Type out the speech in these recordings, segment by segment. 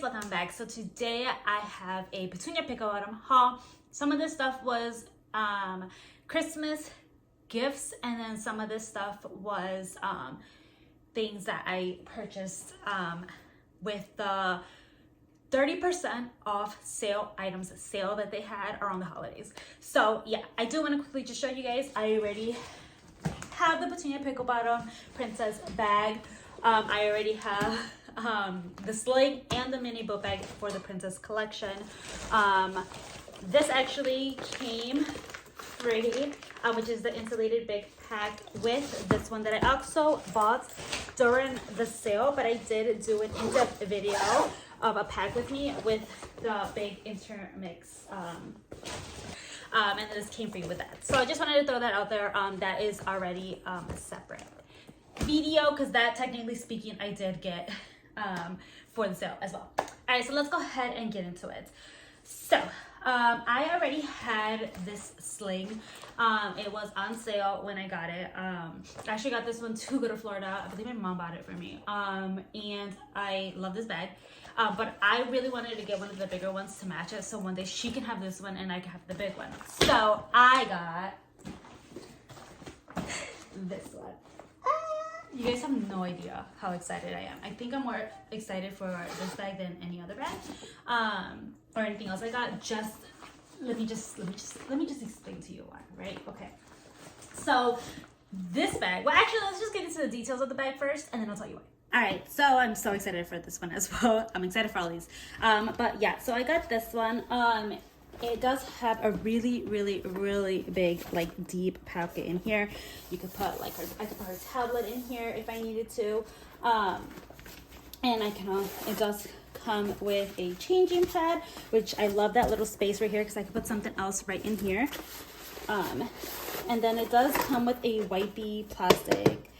welcome back. So today I have a Petunia Pickle bottom haul. Some of this stuff was Christmas gifts, and then some of this stuff was things that I purchased with the 30% off sale items sale that they had around the holidays. So yeah, I do want to quickly just show you guys. I already have the Petunia Pickle bottom princess bag. I already have the sling and the mini book bag for the princess collection. This actually came free, which is the insulated big pack with this one that I also bought during the sale, but I did do an in-depth video of a pack with me with the big intermix, and this came free with that. So I just wanted to throw that out there. That is already a separate video, because that, technically speaking, I did get for the sale as well. All right, so let's go ahead and get into it. So I already had this sling. It was on sale when I got it. I actually got this one to go to Florida. I believe my mom bought it for me. And I love this bag. But I really wanted to get one of the bigger ones to match it, so one day she can have this one and I can have the big one. So I got this one. You guys have no idea how excited I am. I think I'm more excited for this bag than any other bag, or anything else I got. Just let me just explain to you why, right? Okay. So this bag, well, actually, let's just get into the details of the bag first, and then I'll tell you why. All right, so I'm so excited for this one as well. I'm excited for all these. But yeah, so I got this one. It does have a really big, like, deep pocket in here. You could put, like, I could put her tablet in here if I needed to. And it does come with a changing pad, which I love that little space right here because I could put something else right in here. And then it does come with a wipey plastic,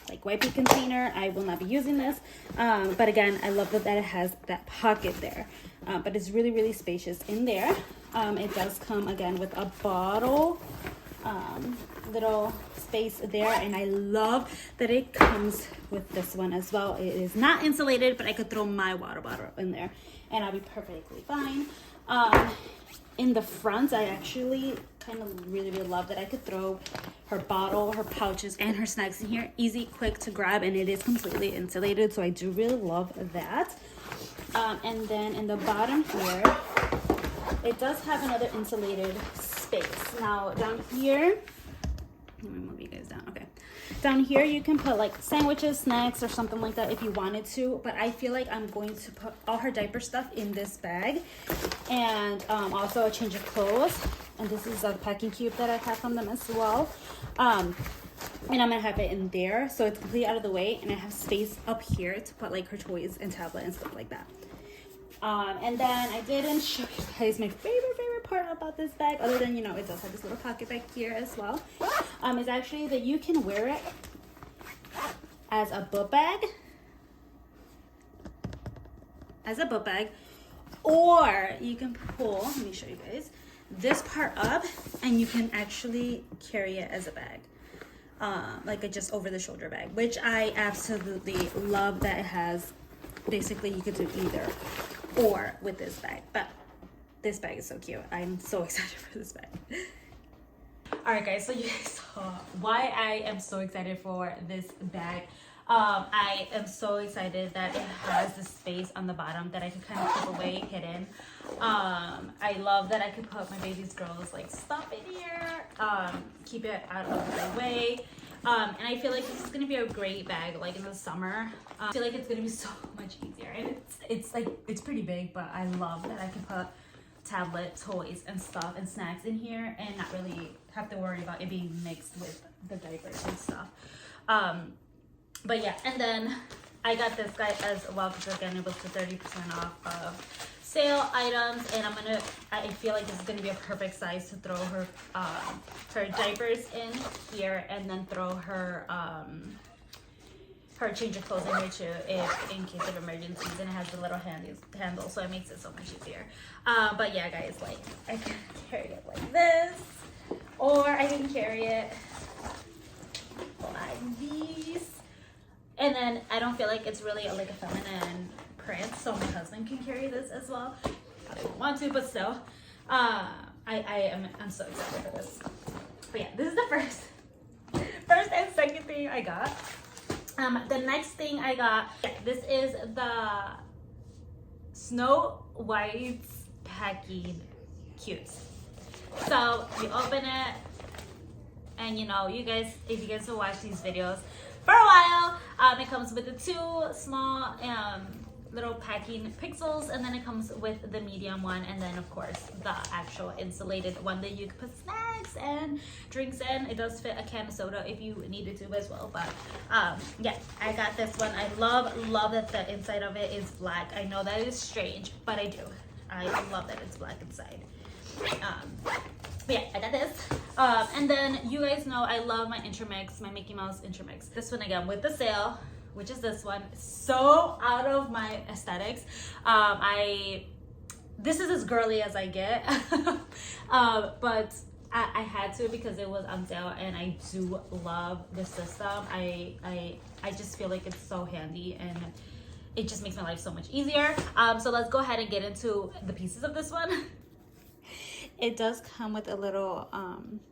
like wipey container. I will not be using this, but again, I love that it has that pocket there, but it's really spacious in there. It does come again with a bottle, little space there, and I love that it comes with this one as well. It is not insulated, but I could throw my water bottle in there and I'll be perfectly fine. In the front, I actually kind of really love that I could throw her bottle, her pouches, and her snacks in here. Easy, quick to grab, and it is completely insulated, so I do really love that. And then in the bottom here, it does have another insulated space. Now down here, let me move you guys down. Okay. Down here, you can put like sandwiches, snacks, or something like that if you wanted to. But I feel like I'm going to put all her diaper stuff in this bag. And also a change of clothes. And this is a packing cube that I have from them as well. And I'm going to have it in there, so it's completely out of the way. And I have space up here to put like her toys and tablet and stuff like that. And then I didn't show you guys my favorite part about this bag, other than, you know, it does have this little pocket back here as well. Is actually that you can wear it as a book bag, or you can pull, let me show you guys, this part up, and you can actually carry it as a bag, like a just over the shoulder bag, which I absolutely love that it has. Basically, you could do either or with this bag, but this bag is so cute. I'm so excited for this bag. All right, guys, so you guys saw why I am so excited for this bag. I am so excited that it has the space on the bottom that I can kind of keep away hidden. I love that I could put my baby's girls like stuff in here, keep it out of the way. And I feel like this is gonna be a great bag like in the summer. I feel like it's gonna be so much easier, and it's pretty big, but I love that I can put tablet, toys, and stuff and snacks in here and not really have to worry about it being mixed with the diapers and stuff. But yeah, and then I got this guy as well because again it was the 30% off of sale items, and I feel like this is gonna be a perfect size to throw her her diapers in here, and then throw her her change of clothes in here too, in case of emergencies. And it has the little handle, so it makes it so much easier. But yeah, guys, like I can carry it like this, or I can carry it like these. And then I don't feel like it's really like a feminine print, so my husband can carry this as well. Probably won't want to, but still. I'm so excited for this. But yeah, this is the first and second thing I got. The next thing I got, this is the Snow White's packing cubes. So you open it, and you know, you guys, if you guys will watch these videos for a while, it comes with the two small little packing pixels, and then it comes with the medium one, and then of course the actual insulated one that you can put snacks and drinks in. It does fit a can of soda if you needed to as well, but yeah, I got this one. I love that the inside of it is black. I know that is strange, but I love that it's black inside. But yeah, I got this. And then you guys know I love my Intermix, my Mickey Mouse Intermix. This one again with the sale, which is this one. So out of my aesthetics. This is as girly as I get. But I had to because it was on sale, and I do love the system. I just feel like it's so handy, and it just makes my life so much easier. So let's go ahead and get into the pieces of this one. It does come with a little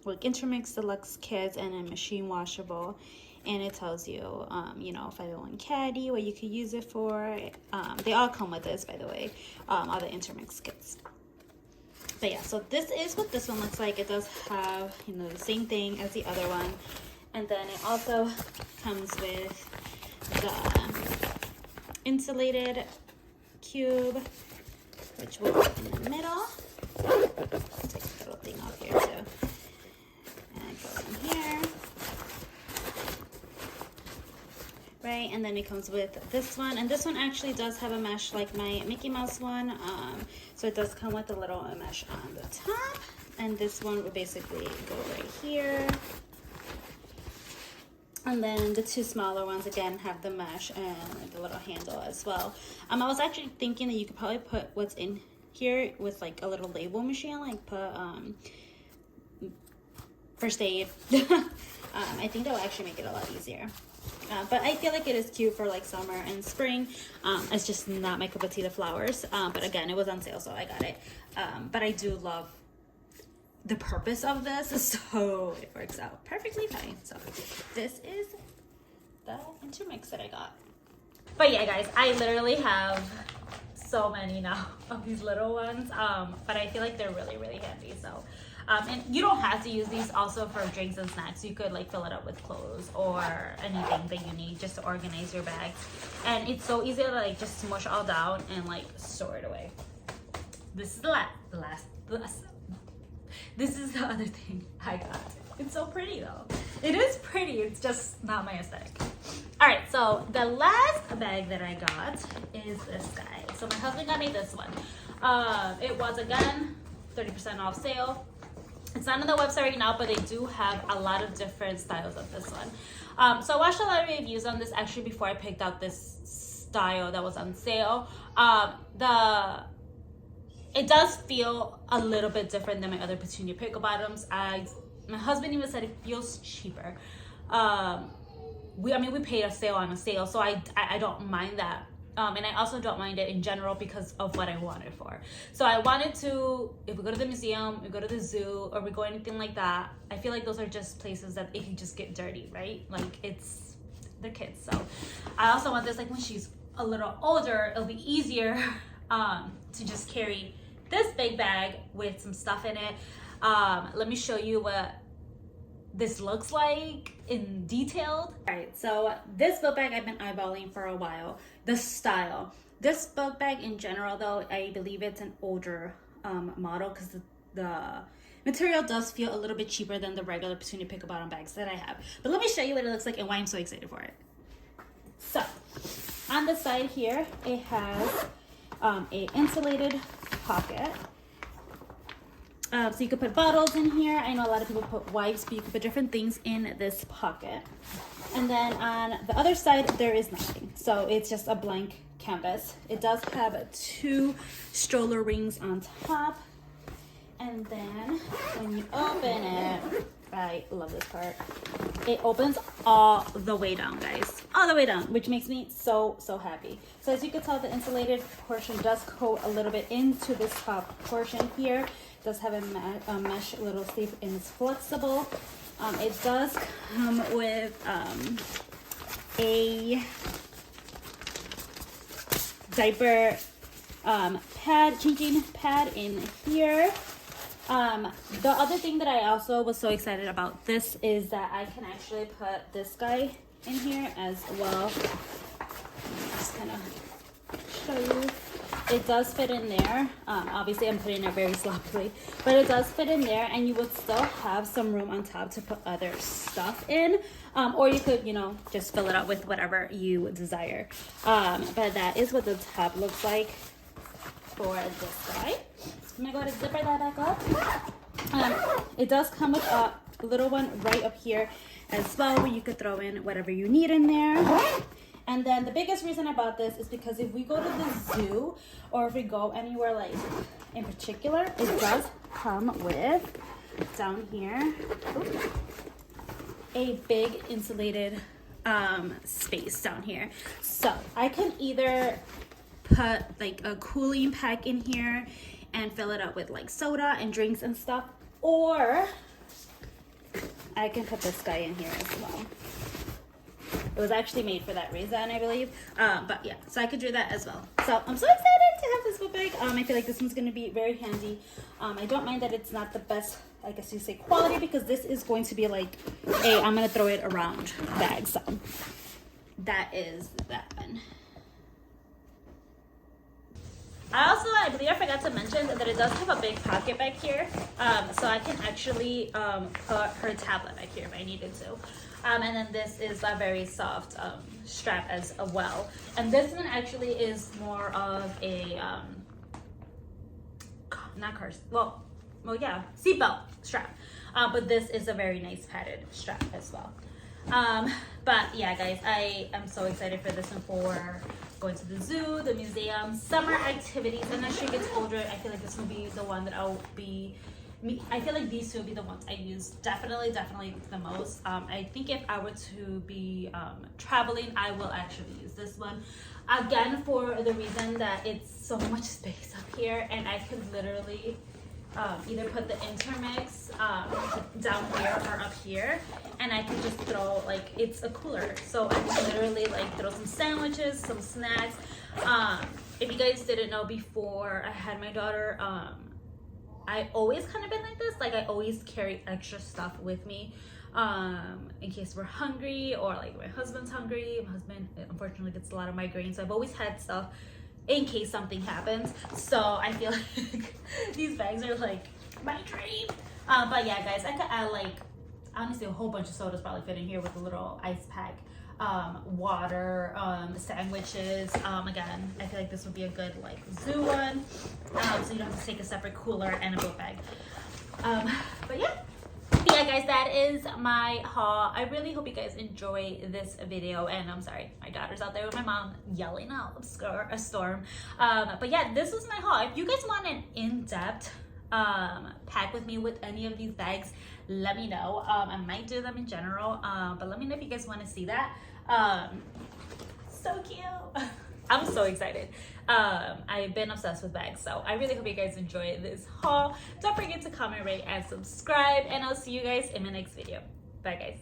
like Intermix Deluxe kit and a machine washable, and it tells you you know, 501 caddy, what you could use it for. They all come with this, by the way, all the Intermix kits. But yeah, so this is what this one looks like. It does have, you know, the same thing as the other one, and then it also comes with the insulated cube, which will go in the middle. Take the little thing off here too, and it goes in here, right? And then it comes with this one, and this one actually does have a mesh like my Mickey Mouse one. So it does come with a little mesh on the top, and this one would basically go right here. And then the two smaller ones again have the mesh and the little handle as well. I was actually thinking that you could probably put what's in here with like a little label machine, like put first aid. I think that will actually make it a lot easier. But I feel like it is cute for like summer and spring. It's just not my cup of tea, the flowers. But again, it was on sale, so I got it. But I do love the purpose of this, so it works out perfectly fine. So this is the Intermix that I got. But yeah, guys, I literally have so many now of these little ones, but I feel like they're really handy. So and you don't have to use these also for drinks and snacks. You could like fill it up with clothes or anything that you need just to organize your bag, and it's so easy to like just smush all down and like store it away. This is the last this is the other thing I got. It's so pretty though. It is pretty, it's just not my aesthetic. All right, so the last bag that I got is this guy. So my husband got me this one. It was again 30% off sale. It's not on the website right now, but they do have a lot of different styles of this one. So I watched a lot of reviews on this actually before I picked out this style that was on sale. It does feel a little bit different than my other Petunia Pickle bottoms. My husband even said it feels cheaper. We paid a sale on a sale, so I don't mind that. And I also don't mind it in general because of what I want it for. So I wanted to, if we go to the museum, we go to the zoo, or we go anything like that, I feel like those are just places that it can just get dirty, right? Like they're kids. So I also want this, like when she's a little older, it'll be easier to just carry this big bag with some stuff in it. Let me show you what this looks like in detail. All right, so this book bag I've been eyeballing for a while. The style. This book bag in general though, I believe it's an older model because the material does feel a little bit cheaper than the regular Petunia Pickle bottom bags that I have. But let me show you what it looks like and why I'm so excited for it. So on the side here, it has a insulated pocket. So you could put bottles in here. I know a lot of people put wipes, but you could put different things in this pocket. And then on the other side, there is nothing. So it's just a blank canvas. It does have two stroller rings on top. And then when you open it, I love this part. It opens all the way down, guys. all the way down, which makes me so happy. So as you can tell, the insulated portion does go a little bit into this top portion here. It does have a mesh little sleeve and it's flexible. It does come with a diaper pad, changing pad in here. The other thing that I also was so excited about this is that I can actually put this guy in here as well. Just kind of show you. It does fit in there. Obviously I'm putting it very sloppily, but it does fit in there, and you would still have some room on top to put other stuff in. Or you could, you know, just fill it up with whatever you desire. But that is what the top looks like for this guy. I'm gonna go ahead and zipper that back up. It does come with a little one right up here as well, where you could throw in whatever you need in there. And then the biggest reason I bought this is because if we go to the zoo or if we go anywhere like in particular, it does come with down here a big insulated space down here. So I can either put like a cooling pack in here and fill it up with like soda and drinks and stuff, or I can put this guy in here as well. It was actually made for that reason, I believe. But yeah, so I could do that as well. So I'm so excited to have this book bag. I feel like this one's gonna be very handy. I don't mind that it's not the best, I guess you say, quality, because this is going to be like a I'm gonna throw it around bag. So that is that one. I believe I forgot to mention that it does have a big pocket back here. So I can actually put her tablet back here if I needed to. And then this is a very soft strap as well. And this one actually is more of a, seatbelt strap. But this is a very nice padded strap as well. But yeah, guys, I am so excited for this one for going to the zoo, the museum, summer activities. And as she gets older, I feel like this will be the one that I'll be, I feel like these two will be the ones I use definitely the most. I think if I were to be traveling, I will actually use this one. Again, for the reason that it's so much space up here, and I could literally either put the intermix down here or up here, and I can just throw, like, it's a cooler, so I can literally like throw some sandwiches, some snacks. If you guys didn't know, before I had my daughter, I always kind of been like this. Like, I always carry extra stuff with me in case we're hungry, or like my husband's hungry. My husband unfortunately gets a lot of migraines, so I've always had stuff in case something happens. So I feel like these bags are like my dream. But yeah, guys, I could add like, honestly, a whole bunch of sodas probably fit in here with a little ice pack, water, sandwiches. Again, I feel like this would be a good like zoo one, so you don't have to take a separate cooler and a book bag. But yeah, guys, that is my haul. I really hope you guys enjoy this video, and I'm sorry, my daughter's out there with my mom yelling out a storm. But yeah, this was my haul. If you guys want an in-depth pack with me with any of these bags, let me know. I might do them in general, but let me know if you guys want to see that. So cute. I'm so excited. I've been obsessed with bags, so I really hope you guys enjoy this haul. Don't forget to comment, rate, and subscribe, and I'll see you guys in my next video. Bye, guys.